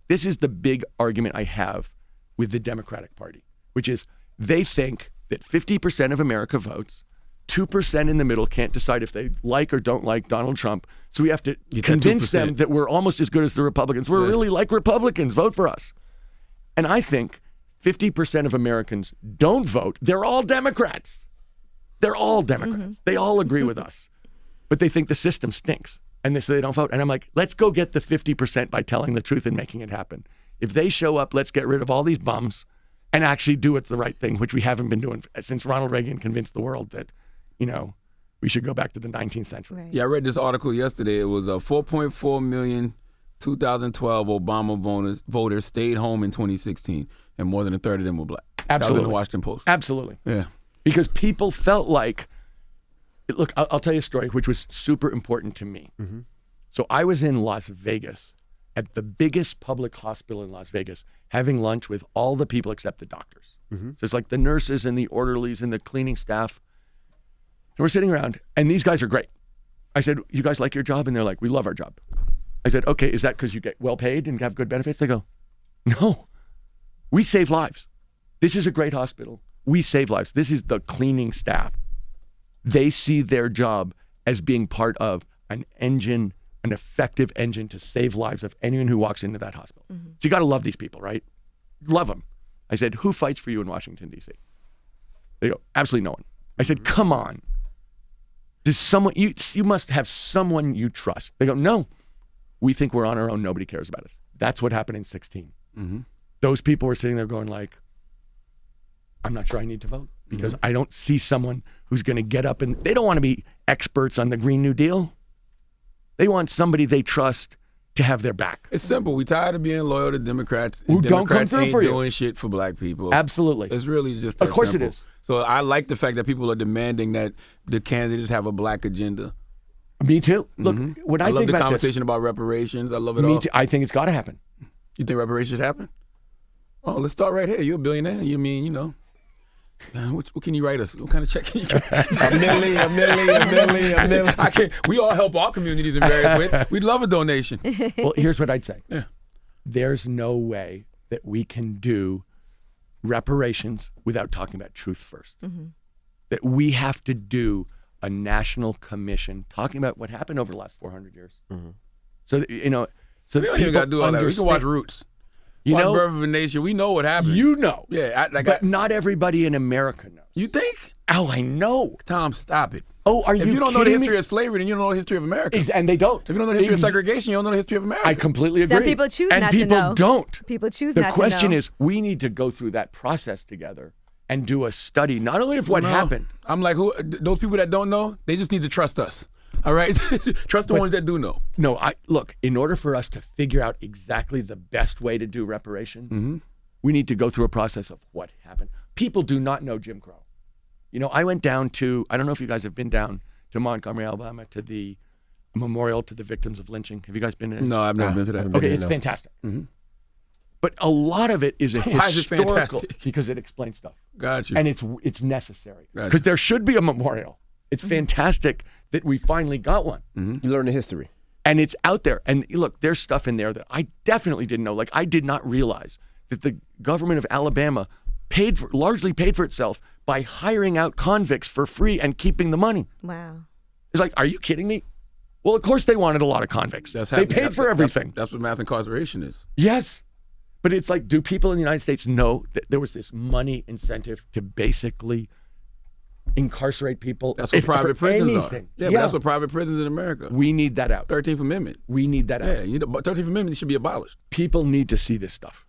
[SPEAKER 4] this is the big argument I have with the Democratic Party, which is they think that 50% of America votes, 2% in the middle can't decide if they like or don't like Donald Trump. So we have to convince them that we're almost as good as the Republicans. We're really like Republicans. Vote for us. And I think 50% of Americans don't vote. They're all Democrats. They're all Democrats. Mm-hmm. They all agree with us. But they think the system stinks. And so they don't vote. And I'm like, let's go get the 50% by telling the truth and making it happen. If they show up, let's get rid of all these bums and actually do it the right thing, which we haven't been doing since Ronald Reagan convinced the world that, we should go back to the 19th century.
[SPEAKER 5] Right.
[SPEAKER 2] Yeah, I read this article yesterday. It was 4.4 million 2012 Obama voters stayed home in 2016, and more than a third of them were black.
[SPEAKER 4] Absolutely.
[SPEAKER 2] That was in the Washington Post.
[SPEAKER 4] Absolutely.
[SPEAKER 2] Yeah.
[SPEAKER 4] Because people felt like, look, I'll tell you a story which was super important to me. Mm-hmm. So I was in Las Vegas at the biggest public hospital in Las Vegas having lunch with all the people except the doctors. Mm-hmm. So it's like the nurses and the orderlies and the cleaning staff. And we're sitting around, and these guys are great. I said, you guys like your job? And they're like, we love our job. I said, okay, is that because you get well paid and have good benefits? They go, no, we save lives. This is a great hospital. We save lives. This is the cleaning staff. They see their job as being part of an engine, an effective engine to save lives of anyone who walks into that hospital. Mm-hmm. So you got to love these people, right? Love them. I said, who fights for you in Washington, D.C.? They go, absolutely no one. I said, come on. Does someone, you must have someone you trust. They go, no, we think we're on our own. Nobody cares about us. That's what happened in 2016. Mm-hmm. Those people were sitting there going like, I'm not sure I need to vote because I don't see someone who's going to get up and they don't want to be experts on the Green New Deal. They want somebody they trust to have their back.
[SPEAKER 2] It's simple. We tired of being loyal to Democrats.
[SPEAKER 4] Who don't come through
[SPEAKER 2] ain't
[SPEAKER 4] for you.
[SPEAKER 2] Doing shit for black people.
[SPEAKER 4] Absolutely.
[SPEAKER 2] It's really just that
[SPEAKER 4] Of course
[SPEAKER 2] simple.
[SPEAKER 4] it is.
[SPEAKER 2] So I like the fact that people are demanding that the candidates have a black agenda.
[SPEAKER 4] Me too. Look, when I
[SPEAKER 2] love
[SPEAKER 4] think
[SPEAKER 2] the
[SPEAKER 4] about
[SPEAKER 2] conversation about reparations. I love it
[SPEAKER 4] Me
[SPEAKER 2] all.
[SPEAKER 4] too. I think it's got to happen.
[SPEAKER 2] You think reparations should happen? Oh, let's start right here. You're a billionaire. You mean, what can you write us? What kind of check can you write?
[SPEAKER 3] A million.
[SPEAKER 2] I can't. We all help our communities in various ways. We'd love a donation.
[SPEAKER 4] Well, here's what I'd say.
[SPEAKER 2] Yeah.
[SPEAKER 4] There's no way that we can do reparations without talking about truth first. That we have to do a national commission talking about what happened over the last 400 years. So that, you know, so
[SPEAKER 2] We don't even got to do all that. We can watch Roots.
[SPEAKER 4] You
[SPEAKER 2] Watch
[SPEAKER 4] know,
[SPEAKER 2] Birth of a Nation. We know what happened.
[SPEAKER 4] you know,
[SPEAKER 2] Yeah,
[SPEAKER 4] but not everybody in America knows.
[SPEAKER 2] you think?
[SPEAKER 4] Oh, I know.
[SPEAKER 2] Tom, stop it.
[SPEAKER 4] Oh, are you
[SPEAKER 2] If you don't know the
[SPEAKER 4] kidding
[SPEAKER 2] history
[SPEAKER 4] me?
[SPEAKER 2] of slavery, then you don't know the history of America.
[SPEAKER 4] And they don't.
[SPEAKER 2] If you don't know the history of segregation, you don't know the history of America.
[SPEAKER 4] I completely agree.
[SPEAKER 5] Some people choose
[SPEAKER 4] and
[SPEAKER 5] not to
[SPEAKER 4] people
[SPEAKER 5] know.
[SPEAKER 4] don't.
[SPEAKER 5] People choose
[SPEAKER 4] The
[SPEAKER 5] not to know.
[SPEAKER 4] question is, we need to go through that process together and do a study, not only of what
[SPEAKER 2] No.
[SPEAKER 4] happened.
[SPEAKER 2] I'm like, who? Those people that don't know, they just need to trust us. All right? Trust the ones that do know.
[SPEAKER 4] No, look, in order for us to figure out exactly the best way to do reparations, we need to go through a process of what happened. People do not know Jim Crow. You know, I went down to, I don't know if you guys have been down to Montgomery, Alabama, to the memorial to the victims of lynching. Have you guys been there?
[SPEAKER 2] No, I've never been to that.
[SPEAKER 4] Okay, it's fantastic. But a lot of it is a
[SPEAKER 2] Why is it
[SPEAKER 4] historical,
[SPEAKER 2] fantastic?
[SPEAKER 4] because it explains stuff.
[SPEAKER 2] Got you.
[SPEAKER 4] And it's necessary.
[SPEAKER 2] Gotcha.
[SPEAKER 4] Because there should be a memorial. It's fantastic that we finally got one.
[SPEAKER 3] You learn the history.
[SPEAKER 4] And it's out there. And look, there's stuff in there that I definitely didn't know. Like, I did not realize that the government of Alabama largely paid for itself by hiring out convicts for free and keeping the money.
[SPEAKER 5] Wow.
[SPEAKER 4] It's like, are you kidding me? Well, of course they wanted a lot of convicts.
[SPEAKER 2] That's
[SPEAKER 4] They
[SPEAKER 2] happening.
[SPEAKER 4] paid for everything.
[SPEAKER 2] That's what mass incarceration is.
[SPEAKER 4] Yes. But it's like, do people in the United States know that there was this money incentive to basically incarcerate people?
[SPEAKER 2] That's what private
[SPEAKER 4] for
[SPEAKER 2] prisons
[SPEAKER 4] anything?
[SPEAKER 2] are. Yeah, but that's what private prisons in America.
[SPEAKER 4] We need that out.
[SPEAKER 2] 13th Amendment.
[SPEAKER 4] We need that out.
[SPEAKER 2] Yeah, 13th Amendment should be abolished.
[SPEAKER 4] People need to see this stuff.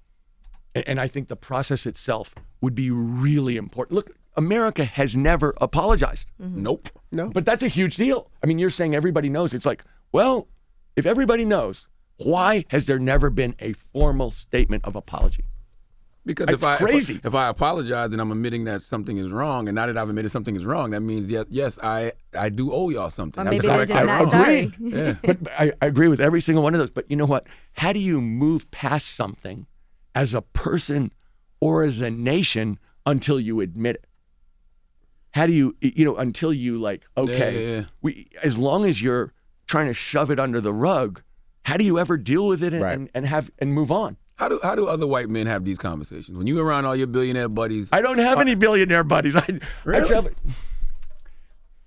[SPEAKER 4] And I think the process itself would be really important. Look, America has never apologized.
[SPEAKER 2] Nope.
[SPEAKER 3] No.
[SPEAKER 4] But that's a huge deal. I mean, you're saying everybody knows. It's like, well, if everybody knows, why has there never been a formal statement of apology?
[SPEAKER 2] Because
[SPEAKER 4] It's crazy.
[SPEAKER 2] if I apologize, then I'm admitting that something is wrong. And now that I've admitted something is wrong, that means, yes, I do owe y'all something.
[SPEAKER 5] Or
[SPEAKER 2] That's
[SPEAKER 5] maybe
[SPEAKER 2] the
[SPEAKER 5] they're
[SPEAKER 2] correct
[SPEAKER 5] just not
[SPEAKER 2] approach.
[SPEAKER 5] sorry.
[SPEAKER 2] Yeah.
[SPEAKER 4] But I agree with every single one of those. But you know what? How do you move past something as a person or as a nation until you admit it? How do you, until you like, okay,
[SPEAKER 2] Yeah.
[SPEAKER 4] as long as you're trying to shove it under the rug, how do you ever deal with it and move on?
[SPEAKER 2] How do other white men have these conversations? When you around all your billionaire buddies,
[SPEAKER 4] I don't have any billionaire buddies.
[SPEAKER 2] Really?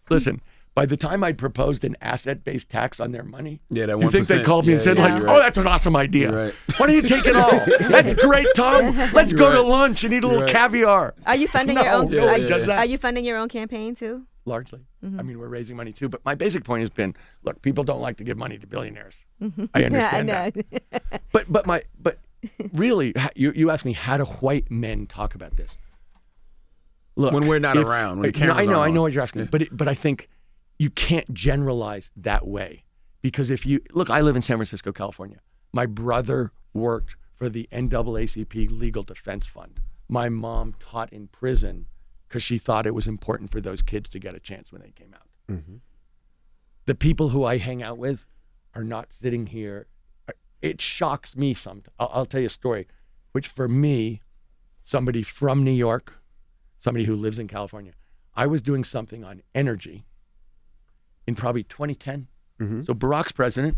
[SPEAKER 4] Listen, by the time I proposed an asset-based tax on their money,
[SPEAKER 2] Yeah, that
[SPEAKER 4] you think they
[SPEAKER 2] 1%.
[SPEAKER 4] called me and
[SPEAKER 2] Yeah,
[SPEAKER 4] said,
[SPEAKER 2] yeah,
[SPEAKER 4] like,
[SPEAKER 2] you're
[SPEAKER 4] oh,
[SPEAKER 2] right.
[SPEAKER 4] that's an awesome idea.
[SPEAKER 2] You're right.
[SPEAKER 4] Why don't you take it all? That's great, Tom. Let's go to
[SPEAKER 2] right.
[SPEAKER 4] lunch and eat a little
[SPEAKER 2] You're right.
[SPEAKER 4] caviar.
[SPEAKER 5] Are you funding
[SPEAKER 4] No,
[SPEAKER 5] your own?
[SPEAKER 4] nobody
[SPEAKER 5] are, you,
[SPEAKER 4] does that.
[SPEAKER 5] are you funding your own campaign too?
[SPEAKER 4] Largely. I mean, we're raising money too. But my basic point has been, look, people don't like to give money to billionaires. I understand
[SPEAKER 5] I know.
[SPEAKER 4] that. But really, you asked me, how do white men talk about this? Look,
[SPEAKER 2] When we're not around, when the cameras
[SPEAKER 4] I know
[SPEAKER 2] aren't on.
[SPEAKER 4] what you're asking, but I think you can't generalize that way, because if you look, I live in San Francisco, California. My brother worked for the NAACP Legal Defense Fund. My mom taught in prison because she thought it was important for those kids to get a chance when they came out. The people who I hang out with are not sitting here. It shocks me sometimes. I'll tell you a story, which for me, somebody from New York, somebody who lives in California, I was doing something on energy in probably 2010. So Barack's president,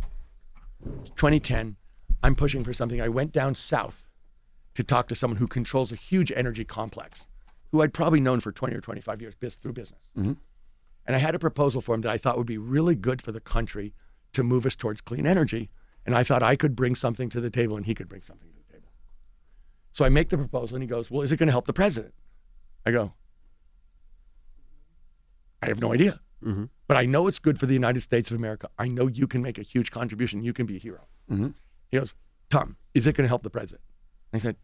[SPEAKER 4] 2010, I'm pushing for something. I went down south to talk to someone who controls a huge energy complex, who I'd probably known for 20 or 25 years through business. And I had a proposal for him that I thought would be really good for the country to move us towards clean energy. And I thought I could bring something to the table and he could bring something to the table. So I make the proposal and he goes, well, is it going to help the president? I go, I have no idea. But I know it's good for the United States of America. I know you can make a huge contribution. You can be a hero. He goes, Tom, is it going to help the president? I said,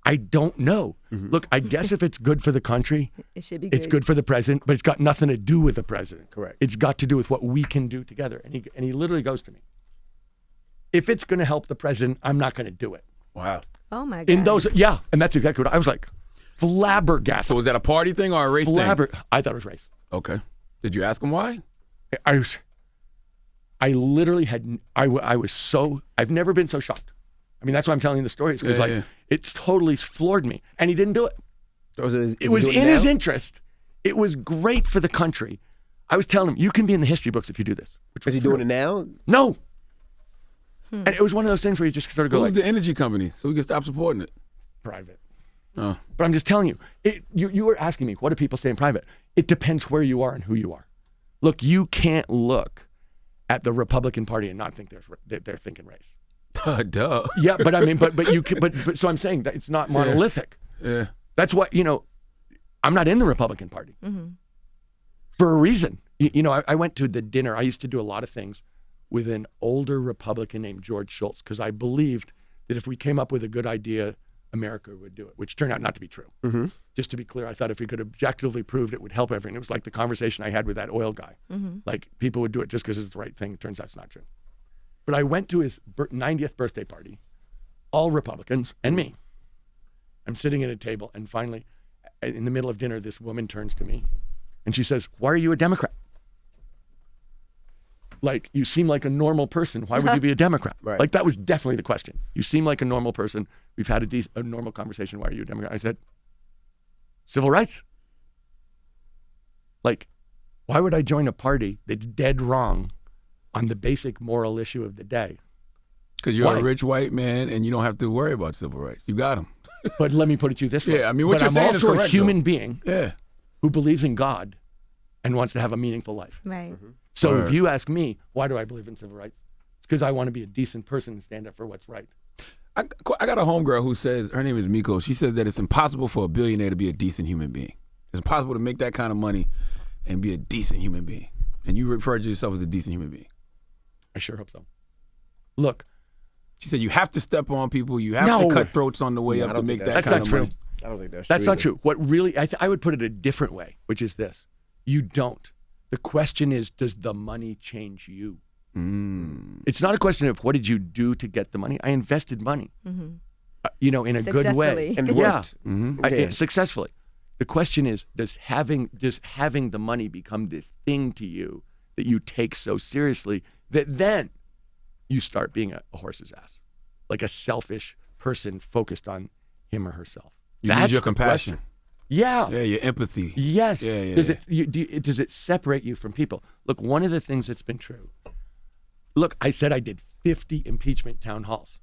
[SPEAKER 4] I don't know. Look, I guess if it's good for the country,
[SPEAKER 5] It should be good.
[SPEAKER 4] it's good for the president, but it's got nothing to do with the president.
[SPEAKER 3] Correct.
[SPEAKER 4] It's got to do with what we can do together. And he literally goes to me, if it's going to help the president, I'm not going to do it.
[SPEAKER 2] Wow.
[SPEAKER 5] Oh my God.
[SPEAKER 4] In those, yeah, and that's exactly what I was like, flabbergasted.
[SPEAKER 2] So was that a party thing or a race thing?
[SPEAKER 4] I thought it was race.
[SPEAKER 2] Okay. Did you ask him why?
[SPEAKER 4] I literally had, I was so, I've never been so shocked. I mean, that's why I'm telling you the stories, because it's totally floored me. And he didn't do it. It was in his interest. It was great for the country. I was telling him, you can be in the history books if you do this.
[SPEAKER 3] Is he doing it now?
[SPEAKER 4] No. And it was one of those things where you just sort of go
[SPEAKER 2] Who's
[SPEAKER 4] like,
[SPEAKER 2] the energy company so we can stop supporting it?
[SPEAKER 4] private.
[SPEAKER 2] Oh.
[SPEAKER 4] But I'm just telling you, you were asking me, what do people say in private? It depends where you are and who you are. Look, you can't look at the Republican Party and not think they're thinking race.
[SPEAKER 2] Duh.
[SPEAKER 4] Yeah, but I mean, but you can, but so I'm saying that it's not monolithic.
[SPEAKER 2] Yeah.
[SPEAKER 4] That's what, I'm not in the Republican Party for a reason. I went to the dinner. I used to do a lot of things with an older Republican named George Shultz because I believed that if we came up with a good idea, America would do it, which turned out not to be true. Just to be clear, I thought if we could objectively prove it would help everyone. It was like the conversation I had with that oil guy. Like people would do it just because it's the right thing. It turns out it's not true. But I went to his 90th birthday party, all Republicans and me. I'm sitting at a table and finally, in the middle of dinner, this woman turns to me and she says, "Why are you a Democrat? Like, you seem like a normal person. Why would you be a Democrat?"
[SPEAKER 3] Right.
[SPEAKER 4] Like, that was definitely the question. You seem like a normal person. We've had a normal conversation. Why are you a Democrat? I said, civil rights. Like, why would I join a party that's dead wrong on the basic moral issue of the day?
[SPEAKER 2] Because you're a rich white man and you don't have to worry about civil rights. You got them.
[SPEAKER 4] But let me put it to you this way.
[SPEAKER 2] Yeah, I mean, what
[SPEAKER 4] but
[SPEAKER 2] you're
[SPEAKER 4] I'm
[SPEAKER 2] saying is
[SPEAKER 4] also
[SPEAKER 2] correct,
[SPEAKER 4] a human
[SPEAKER 2] though.
[SPEAKER 4] being
[SPEAKER 2] Yeah.
[SPEAKER 4] who believes in God and wants to have a meaningful life.
[SPEAKER 5] Right.
[SPEAKER 4] So
[SPEAKER 2] Right.
[SPEAKER 4] if you ask me, why do I believe in civil rights? It's because I want to be a decent person and stand up for what's right.
[SPEAKER 2] I got a homegirl who says, her name is Miko. She says that it's impossible for a billionaire to be a decent human being. It's impossible to make that kind of money and be a decent human being. And you refer to yourself as a decent human being.
[SPEAKER 4] I sure hope so. Look,
[SPEAKER 2] She said you have to step on people. You have to cut throats on the way up to make that
[SPEAKER 4] that's
[SPEAKER 2] kind
[SPEAKER 4] not
[SPEAKER 2] of
[SPEAKER 4] true.
[SPEAKER 2] money.
[SPEAKER 3] I don't think that's
[SPEAKER 4] That's
[SPEAKER 3] true.
[SPEAKER 4] not true. What really, I would put it a different way, which is this. You don't. The question is, does the money change you? It's not a question of what did you do to get the money. I invested money, in a good way.
[SPEAKER 5] Successfully.
[SPEAKER 3] And it worked.
[SPEAKER 4] Successfully. The question is, does having the money become this thing to you that you take so seriously that then you start being a horse's ass, like a selfish person focused on him or herself?
[SPEAKER 2] You lose your compassion.
[SPEAKER 4] Question. Yeah.
[SPEAKER 2] Yeah, your empathy.
[SPEAKER 4] Yes.
[SPEAKER 2] Yeah.
[SPEAKER 4] Does it separate you from people? Look, one of the things that's been true. Look, I said I did 50 impeachment town halls.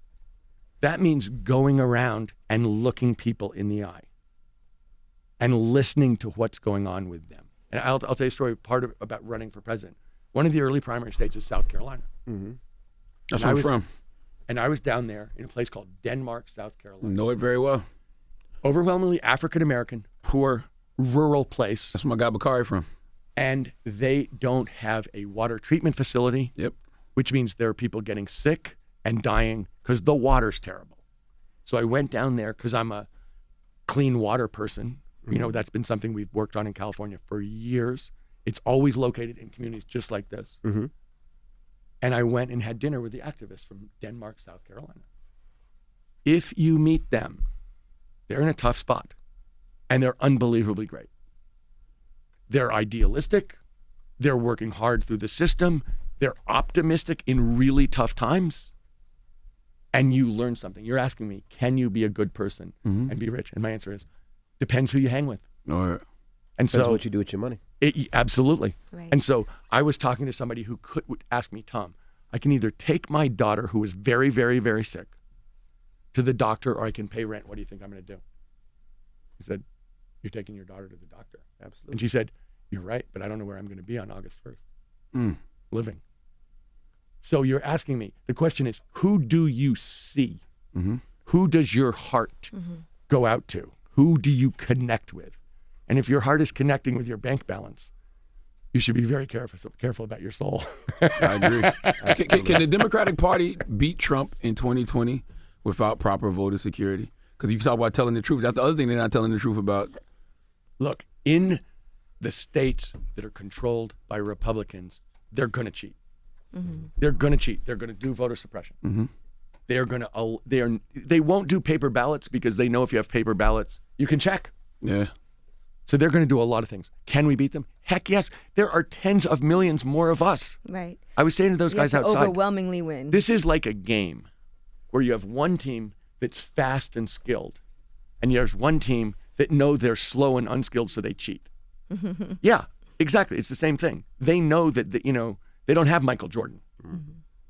[SPEAKER 4] That means going around and looking people in the eye and listening to what's going on with them. And I'll tell you a story about running for president. One of the early primary states is South Carolina.
[SPEAKER 2] That's where I'm from.
[SPEAKER 4] And I was down there in a place called Denmark, South Carolina.
[SPEAKER 2] Know it very well.
[SPEAKER 4] Overwhelmingly African-American, poor, rural place.
[SPEAKER 2] That's where my guy Bakari from.
[SPEAKER 4] And they don't have a water treatment facility.
[SPEAKER 2] Yep.
[SPEAKER 4] Which means there are people getting sick and dying because the water's terrible. So I went down there because I'm a clean water person. That's been something we've worked on in California for years. It's always located in communities just like this. And I went and had dinner with the activists from Denmark, South Carolina. If you meet them, they're in a tough spot and they're unbelievably great. They're idealistic. They're working hard through the system. They're optimistic in really tough times. And you learn something. You're asking me, can you be a good person and be rich? And my answer is, depends who you hang with.
[SPEAKER 2] All right.
[SPEAKER 4] And
[SPEAKER 3] Depends
[SPEAKER 4] so
[SPEAKER 3] what you do with your money.
[SPEAKER 4] Absolutely.
[SPEAKER 5] Right.
[SPEAKER 4] And so I was talking to somebody who would ask me, Tom, I can either take my daughter who is very, very, very sick to the doctor or I can pay rent. What do you think I'm going to do? He said, you're taking your daughter to the doctor.
[SPEAKER 3] Absolutely.
[SPEAKER 4] And she said, you're right, but I don't know where I'm going to be on August 1st. Living. So you're asking me, the question is, who do you see? Who does your heart go out to? Who do you connect with? And if your heart is connecting with your bank balance, you should be very careful about your soul.
[SPEAKER 2] I agree. Can the Democratic Party beat Trump in 2020 without proper voter security? Because you talk about telling the truth. That's the other thing they're not telling the truth about.
[SPEAKER 4] Look, in the states that are controlled by Republicans, they're going to cheat. They're going to cheat. They're going to do voter suppression. They won't do paper ballots because they know if you have paper ballots, you can check.
[SPEAKER 2] Yeah.
[SPEAKER 4] So they're going to do a lot of things. Can we beat them? Heck yes. There are tens of millions more of us.
[SPEAKER 5] Right.
[SPEAKER 4] I was saying to those
[SPEAKER 5] You
[SPEAKER 4] guys
[SPEAKER 5] have to
[SPEAKER 4] outside,
[SPEAKER 5] overwhelmingly win.
[SPEAKER 4] this is like a game where you have one team that's fast and skilled, and there's one team that know they're slow and unskilled, so they cheat. Yeah, exactly. It's the same thing. They know that they don't have Michael Jordan.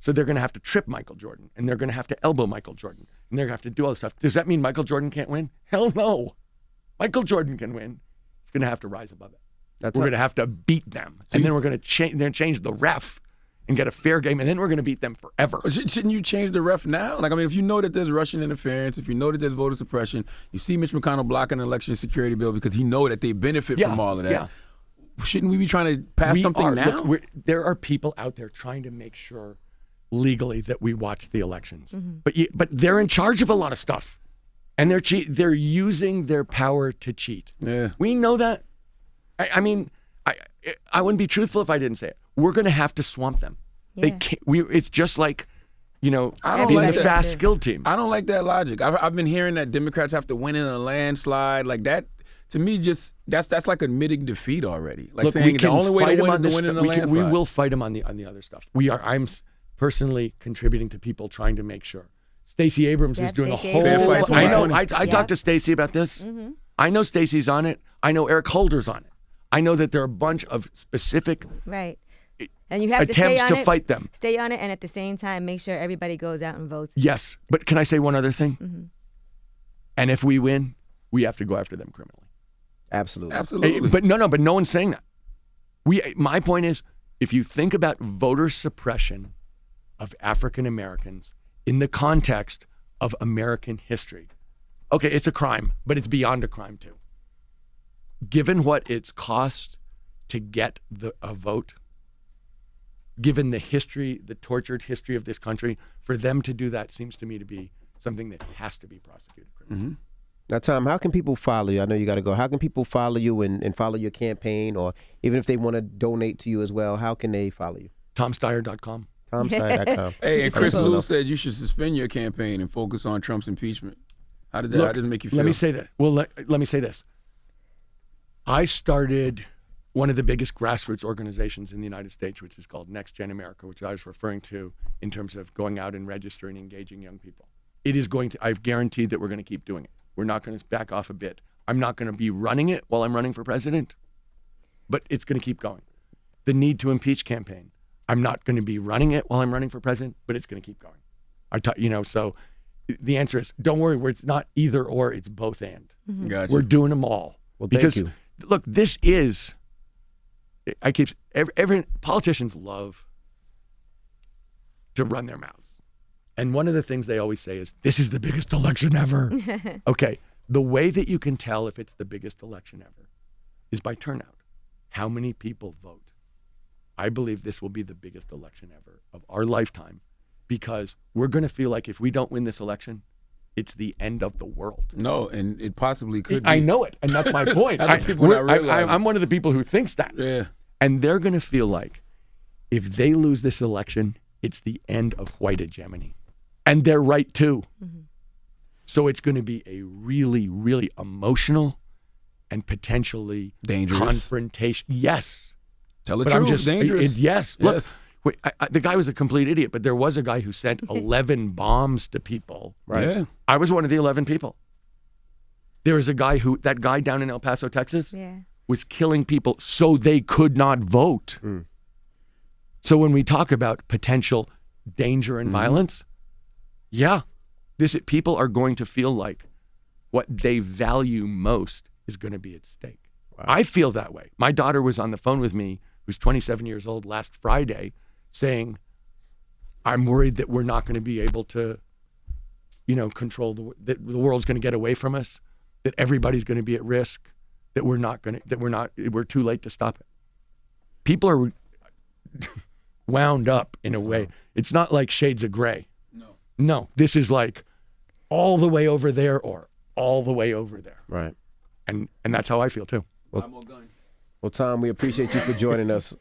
[SPEAKER 4] So they're going to have to trip Michael Jordan, and they're going to have to elbow Michael Jordan, and they're going to have to do all this stuff. Does that mean Michael Jordan can't win? Hell no. Michael Jordan can win. He's going to have to rise above it. We're going to have to beat them, and then we're going to change the ref and get a fair game, and then we're going to beat them forever.
[SPEAKER 2] Shouldn't you change the ref now? Like, I mean, if you know that there's Russian interference, if you know that there's voter suppression, you see Mitch McConnell blocking an election security bill because he know that they benefit from all of that. Yeah. Shouldn't we be trying to pass something now?
[SPEAKER 4] Look, there are people out there trying to make sure legally that we watch the elections, but they're in charge of a lot of stuff, and they're using their power to cheat.
[SPEAKER 2] Yeah,
[SPEAKER 4] we know that. I mean, I wouldn't be truthful if I didn't say it. We're going to have to swamp them. Yeah. They can't. It's just like, being a fast skill team.
[SPEAKER 2] I don't like that logic. I've been hearing that Democrats have to win in a landslide like that. To me, just that's like admitting defeat already. Like, look, saying the only way to win is to win in a landslide.
[SPEAKER 4] We will fight them on the other stuff. I'm personally contributing to people trying to make sure. Stacey Abrams is doing a whole. I know. I talked to Stacey about this. Mm-hmm. I know Stacey's on it. I know Eric Holder's on it. I know that there are a bunch of specific
[SPEAKER 5] and you have
[SPEAKER 4] attempts
[SPEAKER 5] to
[SPEAKER 4] fight them.
[SPEAKER 5] Stay on it, and at the same time, make sure everybody goes out and votes.
[SPEAKER 4] Yes, but can I say one other thing? Mm-hmm. And if we win, we have to go after them criminally.
[SPEAKER 3] Absolutely.
[SPEAKER 4] But no one's saying that. My point is, if you think about voter suppression of African Americans in the context of American history, okay, it's a crime, but it's beyond a crime too. Given what it's cost to get a vote, given the history, the tortured history of this country, for them to do that seems to me to be something that has to be prosecuted criminally.
[SPEAKER 3] Mm-hmm. Now, Tom, how can people follow you? I know you got to go. How can people follow you and follow your campaign, or even if they want to donate to you as well, how can they follow you?
[SPEAKER 4] TomSteyer.com.
[SPEAKER 3] TomSteyer.com.
[SPEAKER 2] Hey, and Chris Lou said you should suspend your campaign and focus on Trump's impeachment. How did it make you feel?
[SPEAKER 4] Let me say that. Well, let me say this. I started one of the biggest grassroots organizations in the United States, which is called Next Gen America, which I was referring to in terms of going out and registering and engaging young people. It is going to, I've guaranteed that we're going to keep doing it. We're not going to back off a bit. I'm not going to be running it while I'm running for president, but it's going to keep going. The Need to Impeach campaign. I'm not going to be running it while I'm running for president, but it's going to keep going. So the answer is, don't worry, it's not either or, it's both and.
[SPEAKER 2] Mm-hmm. Gotcha.
[SPEAKER 4] We're doing them all.
[SPEAKER 3] Well,
[SPEAKER 4] because,
[SPEAKER 3] thank you.
[SPEAKER 4] Look, this is, every politicians love to run their mouths. And one of the things they always say is, this is the biggest election ever. Okay, the way that you can tell if it's the biggest election ever is by turnout. How many people vote? I believe this will be the biggest election ever of our lifetime, because we're going to feel like if we don't win this election, it's the end of the world.
[SPEAKER 2] No, and it possibly could be.
[SPEAKER 4] I know it, and that's my point. I'm one of the people who thinks that.
[SPEAKER 2] Yeah.
[SPEAKER 4] And they're going to feel like if they lose this election, it's the end of white hegemony. And they're right, too. Mm-hmm. So it's going to be a really, really emotional and potentially
[SPEAKER 2] dangerous
[SPEAKER 4] confrontation. Yes.
[SPEAKER 2] Tell the truth. Dangerous.
[SPEAKER 4] Yes. Look, the guy was a complete idiot, but there was a guy who sent 11 bombs to people.
[SPEAKER 2] Right. Yeah.
[SPEAKER 4] I was one of the 11 people. There was a guy that guy down in El Paso, Texas, was killing people so they could not vote. Mm. So when we talk about potential danger and violence, people are going to feel like what they value most is going to be at stake. Wow. I feel that way. My daughter was on the phone with me, who's 27 years old, last Friday, saying, I'm worried that we're not going to be able to, control that the world's going to get away from us, that everybody's going to be at risk, that we're too late to stop it. People are wound up in a way. It's not like shades of gray. No, this is like all the way over there or all the way over there.
[SPEAKER 3] Right.
[SPEAKER 4] And that's how I feel too.
[SPEAKER 3] Well, Tom, we appreciate you for joining us.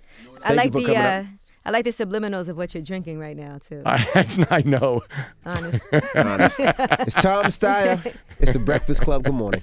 [SPEAKER 5] I like the subliminals of what you're drinking right now too.
[SPEAKER 4] I know.
[SPEAKER 5] Honest.
[SPEAKER 3] It's Tom Steyer. It's The Breakfast Club. Good morning.